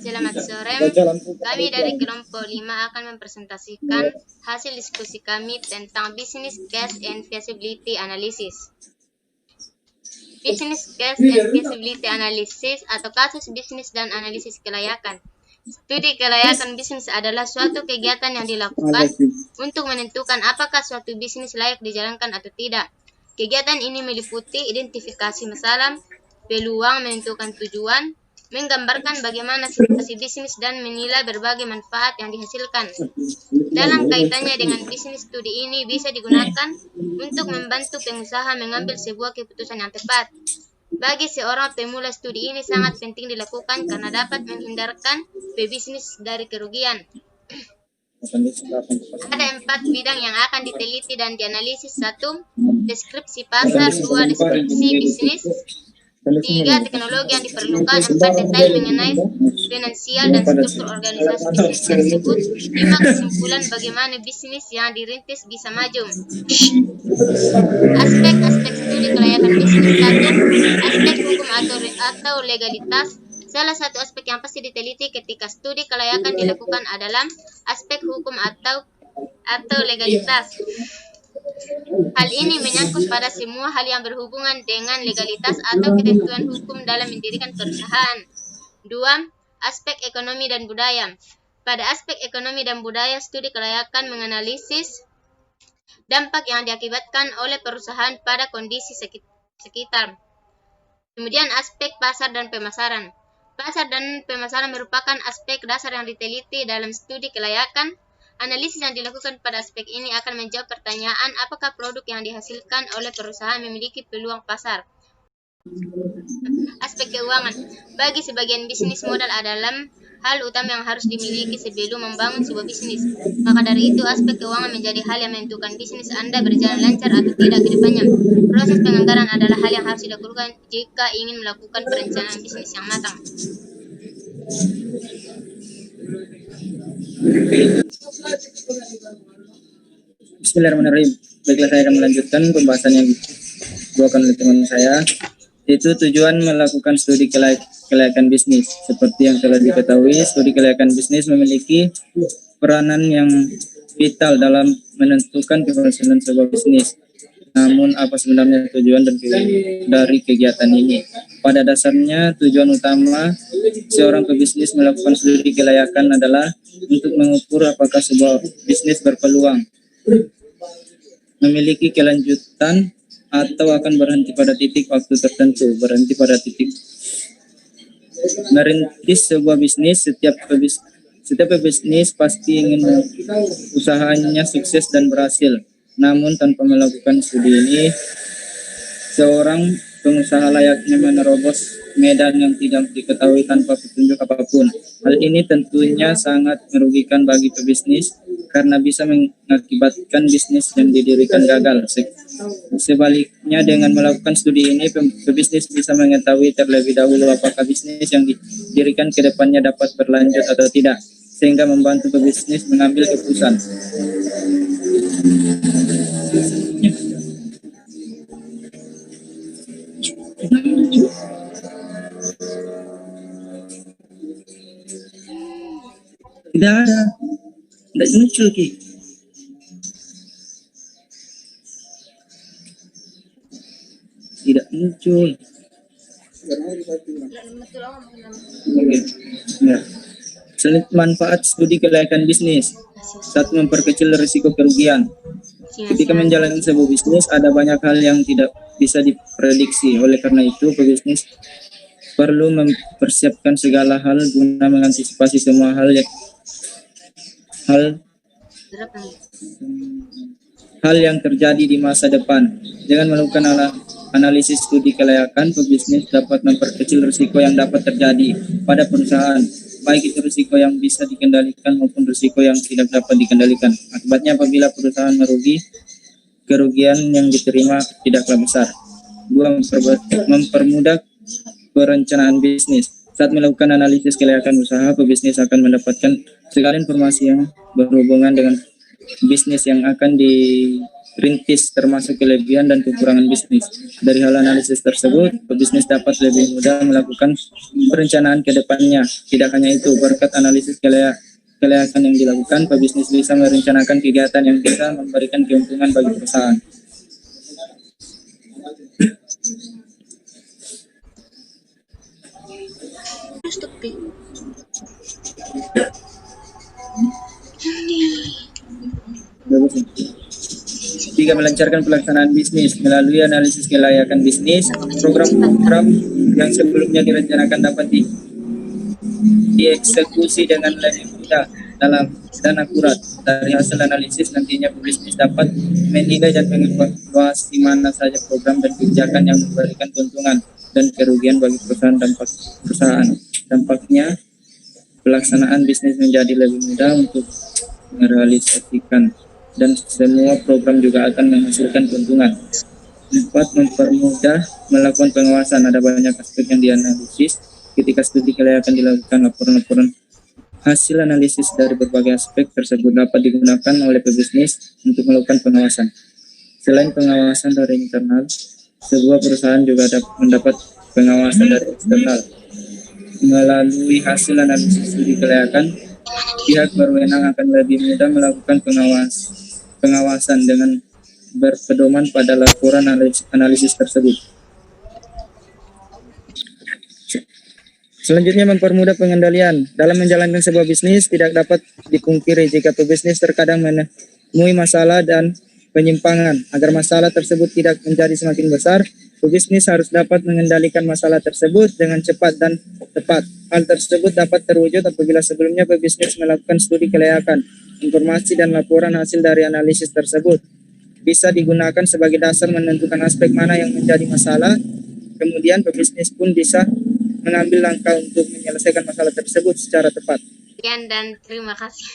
Selamat sore, kami dari kelompok 5 akan mempresentasikan hasil diskusi kami tentang Business Case and Feasibility Analysis. Business Case and Feasibility Analysis atau kasus bisnis dan analisis kelayakan. Studi kelayakan bisnis adalah suatu kegiatan yang dilakukan untuk menentukan apakah suatu bisnis layak dijalankan atau tidak. Kegiatan ini meliputi identifikasi masalah, peluang, menentukan tujuan, menggambarkan bagaimana situasi bisnis dan menilai berbagai manfaat yang dihasilkan. Dalam kaitannya dengan bisnis, studi ini bisa digunakan untuk membantu pengusaha mengambil sebuah keputusan yang tepat. Bagi seorang pemula, studi ini sangat penting dilakukan karena dapat menghindarkan pebisnis dari kerugian. Ada 4 bidang yang akan diteliti dan dianalisis. 1. Deskripsi pasar. 2. Deskripsi bisnis. 3. Teknologi yang diperlukan. 4. Detail mengenai finansial dan struktur organisasi bisnis tersebut. 5. Kesimpulan bagaimana bisnis yang dirintis bisa maju. Aspek-aspek studi kelayakan bisnis. 1. Aspek hukum atau legalitas. Salah satu aspek yang pasti diteliti ketika studi kelayakan dilakukan adalah aspek hukum atau legalitas. Hal ini menyangkut pada semua hal yang berhubungan dengan legalitas atau ketentuan hukum dalam mendirikan perusahaan. 2. Aspek ekonomi dan budaya. Pada aspek ekonomi dan budaya, studi kelayakan menganalisis dampak yang diakibatkan oleh perusahaan pada kondisi sekitar. Kemudian aspek pasar dan pemasaran. Pasar dan pemasaran merupakan aspek dasar yang diteliti dalam studi kelayakan. Analisis yang dilakukan pada aspek ini akan menjawab pertanyaan apakah produk yang dihasilkan oleh perusahaan memiliki peluang pasar. Aspek keuangan. Bagi sebagian bisnis, modal adalah hal utama yang harus dimiliki sebelum membangun sebuah bisnis. Maka dari itu, aspek keuangan menjadi hal yang menentukan bisnis Anda berjalan lancar atau tidak ke depannya. Proses penganggaran adalah hal yang harus dilakukan jika ingin melakukan perencanaan bisnis yang matang. Bismillahirrahmanirrahim. Baiklah, saya akan melanjutkan pembahasan yang dibawakan oleh teman saya, yaitu tujuan melakukan studi kelayakan bisnis. Seperti yang telah diketahui, studi kelayakan bisnis memiliki peranan yang vital dalam menentukan keberhasilan sebuah bisnis. Namun, apa sebenarnya tujuan dan dari kegiatan ini? Pada dasarnya, tujuan utama seorang pebisnis melakukan studi kelayakan adalah untuk mengukur apakah sebuah bisnis berpeluang, memiliki kelanjutan, atau akan berhenti pada titik waktu tertentu. Merintis sebuah bisnis, setiap pebisnis pasti ingin usahanya sukses dan berhasil. Namun tanpa melakukan studi ini, seorang pengusaha layaknya menerobos medan yang tidak diketahui tanpa petunjuk apapun. Hal ini tentunya sangat merugikan bagi pebisnis karena bisa mengakibatkan bisnis yang didirikan gagal. Sebaliknya, dengan melakukan studi ini, pebisnis bisa mengetahui terlebih dahulu apakah bisnis yang didirikan ke depannya dapat berlanjut atau tidak, sehingga membantu pebisnis mengambil keputusan. Tidak muncul, Ki. Tidak muncul. Oke. Ya. Manfaat studi kelayakan bisnis. 1. Memperkecil risiko kerugian. Ketika menjalankan sebuah bisnis, ada banyak hal yang tidak bisa diprediksi. Oleh karena itu, pebisnis perlu mempersiapkan segala hal guna mengantisipasi semua hal yang terjadi di masa depan. Dengan melakukan analisis studi kelayakan, pebisnis dapat memperkecil risiko yang dapat terjadi pada perusahaan, baik itu risiko yang bisa dikendalikan maupun risiko yang tidak dapat dikendalikan. Akibatnya, apabila perusahaan merugi, kerugian yang diterima tidaklah besar. 2. Mempermudah perencanaan bisnis. Saat melakukan analisis kelayakan usaha, pebisnis akan mendapatkan segala informasi yang berhubungan dengan bisnis yang akan dirintis, termasuk kelebihan dan kekurangan bisnis. Dari hal analisis tersebut, pebisnis dapat lebih mudah melakukan perencanaan ke depannya. Tidak hanya itu, berkat analisis kelayakan yang dilakukan, pebisnis bisa merencanakan kegiatan yang bisa memberikan keuntungan bagi perusahaan. Stupid. Tiga, melancarkan pelaksanaan bisnis melalui analisis kelayakan bisnis. Program-program yang sebelumnya direncanakan dapat dieksekusi dengan lebih mudah dan akurat. Dari hasil analisis nantinya pebisnis dapat menilai dan mengevaluasi mana saja program dan kebijakan yang memberikan keuntungan dan kerugian bagi perusahaan. Dampaknya, pelaksanaan bisnis menjadi lebih mudah untuk merealisasikan dan semua program juga akan menghasilkan keuntungan. 4, mempermudah melakukan pengawasan. Ada banyak aspek yang dianalisis. Ketika studi kelayakan dilakukan, laporan-laporan hasil analisis dari berbagai aspek tersebut dapat digunakan oleh pebisnis untuk melakukan pengawasan. Selain pengawasan dari internal, sebuah perusahaan juga dapat pengawasan dari eksternal. Melalui hasil analisis studi kelayakan, pihak berwenang akan lebih mudah melakukan pengawasan dengan berpedoman pada laporan analisis tersebut. Selanjutnya, mempermudah pengendalian. Dalam menjalankan sebuah bisnis, tidak dapat dipungkiri jika pebisnis terkadang menemui masalah dan penyimpangan. Agar masalah tersebut tidak menjadi semakin besar, pebisnis harus dapat mengendalikan masalah tersebut dengan cepat dan tepat. Hal tersebut dapat terwujud apabila sebelumnya pebisnis melakukan studi kelayakan. Informasi dan laporan hasil dari analisis tersebut bisa digunakan sebagai dasar menentukan aspek mana yang menjadi masalah. Kemudian pebisnis pun bisa mengambil langkah untuk menyelesaikan masalah tersebut secara tepat. Sekian dan terima kasih.